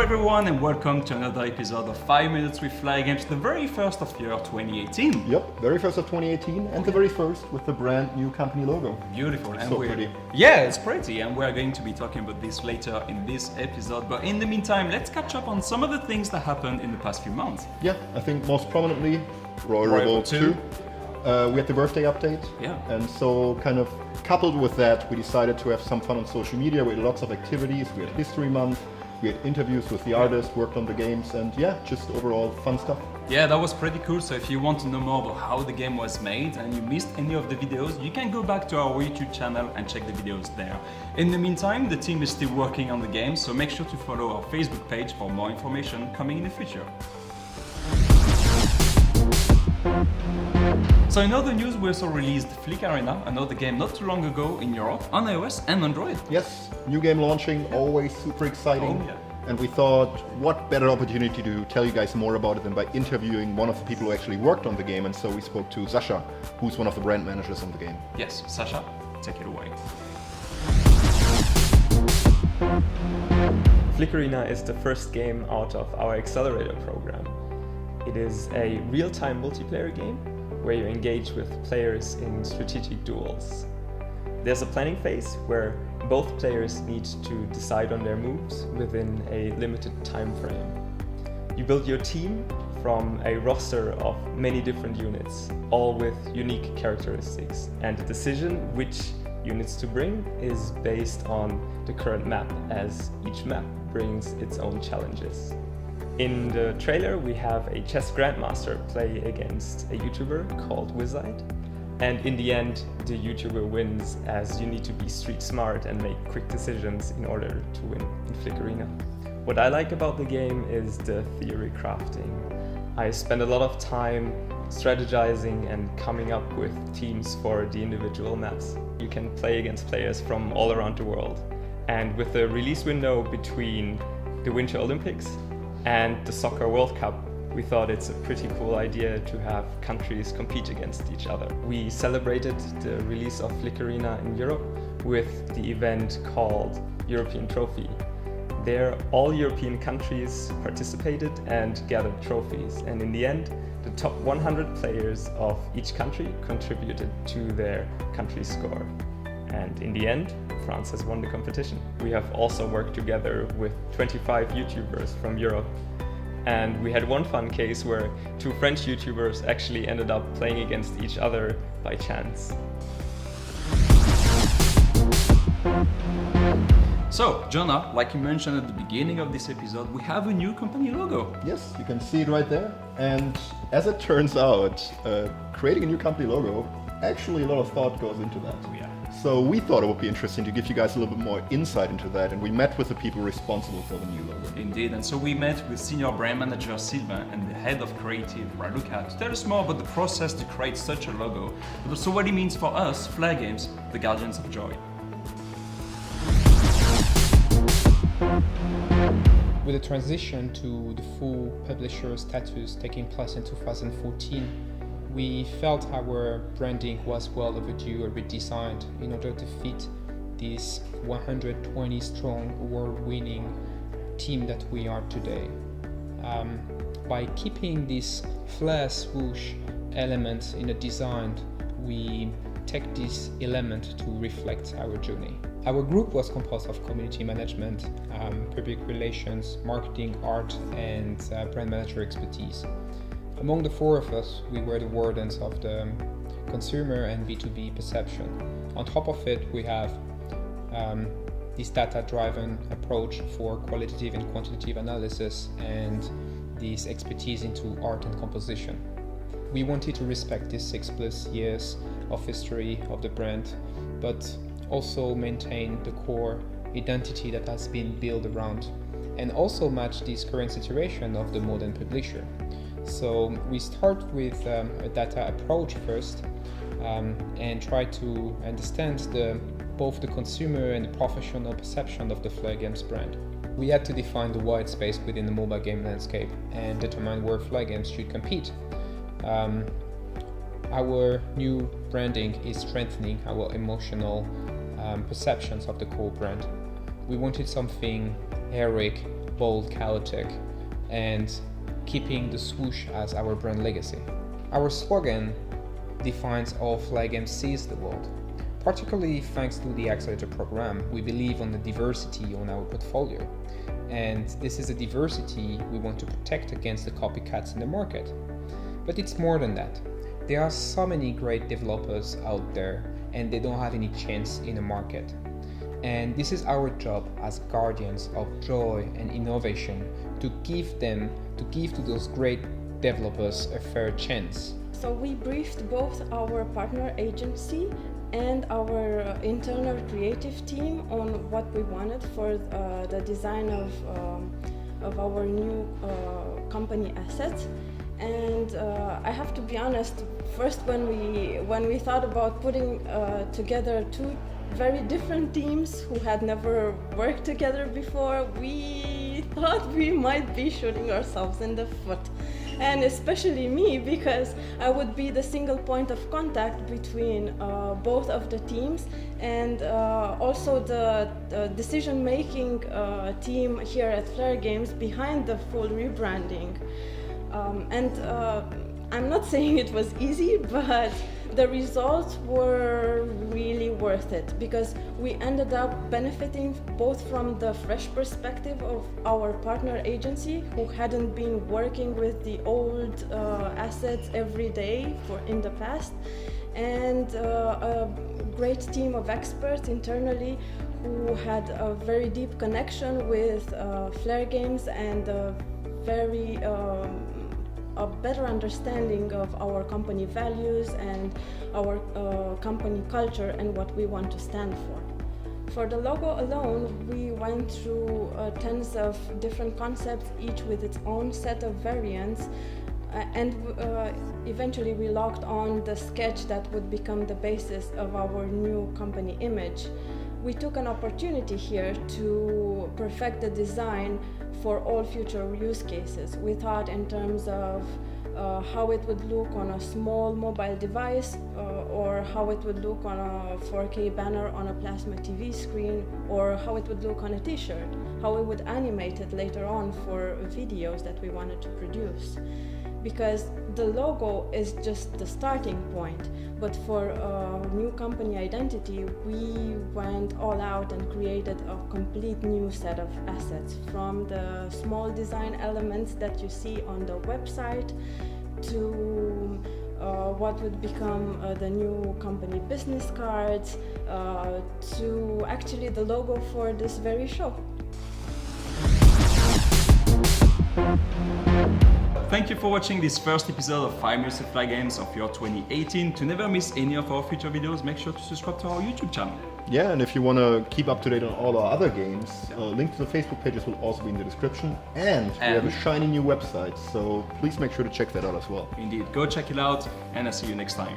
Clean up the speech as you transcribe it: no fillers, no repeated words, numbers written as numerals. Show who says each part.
Speaker 1: everyone, and welcome to another episode of 5 Minutes with Flaregames, the very first of year 2018.
Speaker 2: Yep, very first of 2018, and the very first with the brand new company logo.
Speaker 1: Beautiful. And
Speaker 2: so pretty.
Speaker 1: Yeah, it's pretty, and we're going to be talking about this later in this episode. But in the meantime, let's catch up on some of the things that happened in the past few months.
Speaker 2: Yeah, I think most prominently, Royal Revolt 2. We had the birthday update, and so kind of coupled with that, we decided to have some fun on social media. We had lots of activities. We had History Month. We had interviews with the artists, worked on the games, and yeah, just overall fun stuff.
Speaker 1: Yeah, that was pretty cool. So if you want to know more about how the game was made and you missed any of the videos, you can go back to our YouTube channel and check the videos there. In the meantime, the team is still working on the game, so make sure to follow our Facebook page for more information coming in the future. So in other news, we also released Flaregames, another game not too long ago in Europe, on iOS and Android.
Speaker 2: Yes, new game launching, always super exciting.
Speaker 1: Oh, yeah.
Speaker 2: And we thought, what better opportunity to tell you guys more about it than by interviewing one of the people who actually worked on the game. And so we spoke to Sasha, who's one of the brand managers on the game.
Speaker 1: Yes, Sasha, take it away.
Speaker 3: Flaregames is the first game out of our accelerator program. It is a real-time multiplayer game where you engage with players in strategic duels. There's a planning phase where both players need to decide on their moves within a limited time frame. You build your team from a roster of many different units, all with unique characteristics, and the decision which units to bring is based on the current map, as each map brings its own challenges. In the trailer, we have a chess grandmaster play against a YouTuber called Wizard, and in the end, the YouTuber wins, as you need to be street smart and make quick decisions in order to win in Flaregames. What I like about the game is the theory crafting. I spend a lot of time strategizing and coming up with teams for the individual maps. You can play against players from all around the world, and with the release window between the Winter Olympics and the Soccer World Cup, we thought it's a pretty cool idea to have countries compete against each other. We celebrated the release of Flaregames in Europe with the event called European Trophy. There, all European countries participated and gathered trophies, and in the end, the top 100 players of each country contributed to their country's score. And in the end, France has won the competition. We have also worked together with 25 YouTubers from Europe. And we had one fun case where two French YouTubers actually ended up playing against each other by chance.
Speaker 1: So, Jonah, like you mentioned at the beginning of this episode, we have a new company logo.
Speaker 2: Yes, you can see it right there. And as it turns out, creating a new company logo, actually a lot of thought goes into that.
Speaker 1: Yeah.
Speaker 2: So we thought it would be interesting to give you guys a little bit more insight into that, and we met with the people responsible for the new logo.
Speaker 1: Indeed, and so we met with Senior Brand Manager Sylvain and the Head of Creative Raluca to tell us more about the process to create such a logo, but also what it means for us, Flaregames, the Guardians of Joy.
Speaker 4: With the transition to the full publisher status taking place in 2014, we felt our branding was well overdue or redesigned in order to fit this 120 strong award-winning team that we are today. By keeping this flare swoosh element in the design, we take this element to reflect our journey. Our group was composed of community management, public relations, marketing, art, and brand manager expertise. Among the four of us, we were the wardens of the consumer and B2B perception. On top of it, we have this data-driven approach for qualitative and quantitative analysis and this expertise into art and composition. We wanted to respect these 6+ years of history of the brand, but also maintain the core identity that has been built around, and also match this current situation of the modern publisher. So we start with a data approach first and try to understand both the consumer and the professional perception of the Flaregames brand. We had to define the white space within the mobile game landscape and determine where Flaregames should compete. Our new branding is strengthening our emotional perceptions of the core brand. We wanted something heroic, bold, chaotic, and keeping the swoosh as our brand legacy. Our slogan defines how Flaregames sees the world. Particularly thanks to the Accelerator program, we believe on the diversity on our portfolio. And this is a diversity we want to protect against the copycats in the market. But it's more than that. There are so many great developers out there and they don't have any chance in the market. And this is our job as guardians of joy and innovation to give to those great developers a fair chance.
Speaker 5: So we briefed both our partner agency and our internal creative team on what we wanted for the design of our new company assets. And I have to be honest, first when we thought about putting together two very different teams who had never worked together before, we thought we might be shooting ourselves in the foot. And especially me, because I would be the single point of contact between both of the teams, and also the decision-making team here at Flaregames behind the full rebranding. I'm not saying it was easy, but the results were really worth it, because we ended up benefiting both from the fresh perspective of our partner agency, who hadn't been working with the old assets every day in the past, and a great team of experts internally who had a very deep connection with Flaregames and a better understanding of our company values and our company culture and what we want to stand for. For the logo alone, we went through tens of different concepts, each with its own set of variants, and eventually we locked on the sketch that would become the basis of our new company image. We took an opportunity here to perfect the design for all future use cases. We thought in terms of how it would look on a small mobile device, or how it would look on a 4K banner on a plasma TV screen, or how it would look on a t-shirt, how we would animate it later on for videos that we wanted to produce. Because the logo is just the starting point, but for a new company identity, we went all out and created a complete new set of assets, from the small design elements that you see on the website to what would become the new company business cards, to actually the logo for this very show.
Speaker 1: Thank you for watching this first episode of 5 Minutes of Flaregames of year 2018. To never miss any of our future videos, make sure to subscribe to our YouTube channel.
Speaker 2: Yeah, and if you want to keep up to date on all our other games, link to the Facebook pages will also be in the description. And we have a shiny new website, so please make sure to check that out as well.
Speaker 1: Indeed, go check it out, and I'll see you next time.